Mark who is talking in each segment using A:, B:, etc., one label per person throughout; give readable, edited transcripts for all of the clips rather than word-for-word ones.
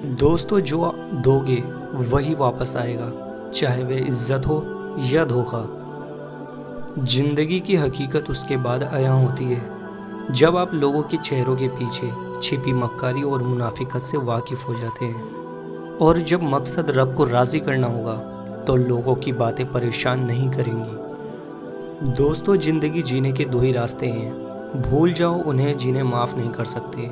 A: دوستو جو دو گے وہی واپس آئے گا، چاہے وہ عزت ہو یا دھوکہ۔ زندگی کی حقیقت اس کے بعد عیاں ہوتی ہے جب آپ لوگوں کے چہروں کے پیچھے چھپی مکاری اور منافقت سے واقف ہو جاتے ہیں، اور جب مقصد رب کو راضی کرنا ہوگا تو لوگوں کی باتیں پریشان نہیں کریں گی۔ دوستو زندگی جینے کے دو ہی راستے ہیں، بھول جاؤ انہیں جنہیں معاف نہیں کر سکتے،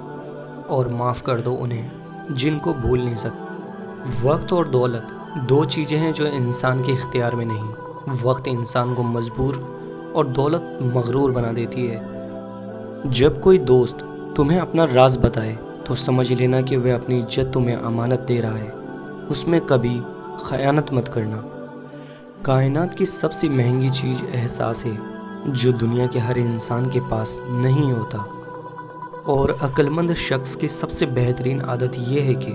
A: اور معاف کر دو انہیں جن کو بھول نہیں سکتے۔ وقت اور دولت دو چیزیں ہیں جو انسان کے اختیار میں نہیں۔ وقت انسان کو مجبور اور دولت مغرور بنا دیتی ہے۔ جب کوئی دوست تمہیں اپنا راز بتائے تو سمجھ لینا کہ وہ اپنی عزت تمہیں امانت دے رہا ہے، اس میں کبھی خیانت مت کرنا۔ کائنات کی سب سے مہنگی چیز احساس ہے جو دنیا کے ہر انسان کے پاس نہیں ہوتا، اور عقل مند شخص کی سب سے بہترین عادت یہ ہے کہ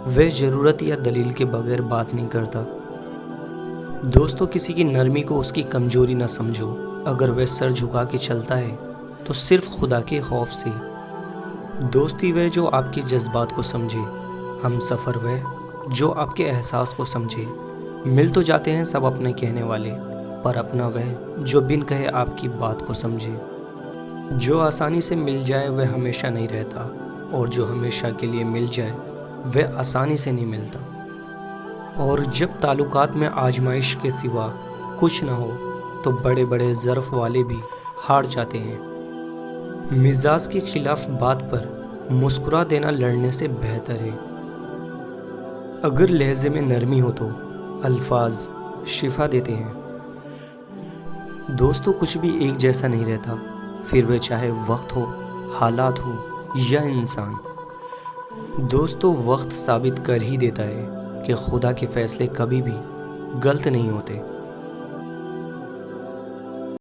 A: وہ ضرورت یا دلیل کے بغیر بات نہیں کرتا۔ دوستو کسی کی نرمی کو اس کی کمزوری نہ سمجھو، اگر وہ سر جھکا کے چلتا ہے تو صرف خدا کے خوف سے۔ دوستی وہ جو آپ کے جذبات کو سمجھے، ہم سفر وہ جو آپ کے احساس کو سمجھے۔ مل تو جاتے ہیں سب اپنے کہنے والے، پر اپنا وہ جو بن کہے آپ کی بات کو سمجھے۔ جو آسانی سے مل جائے وہ ہمیشہ نہیں رہتا، اور جو ہمیشہ کے لیے مل جائے وہ آسانی سے نہیں ملتا۔ اور جب تعلقات میں آزمائش کے سوا کچھ نہ ہو تو بڑے بڑے ظرف والے بھی ہار جاتے ہیں۔ مزاج کے خلاف بات پر مسکرا دینا لڑنے سے بہتر ہے۔ اگر لہجے میں نرمی ہو تو الفاظ شفا دیتے ہیں۔ دوستو کچھ بھی ایک جیسا نہیں رہتا، پھر وہ چاہے وقت ہو، حالات ہو یا انسان۔ دوستو وقت ثابت کر ہی دیتا ہے کہ خدا کے فیصلے کبھی بھی غلط نہیں ہوتے۔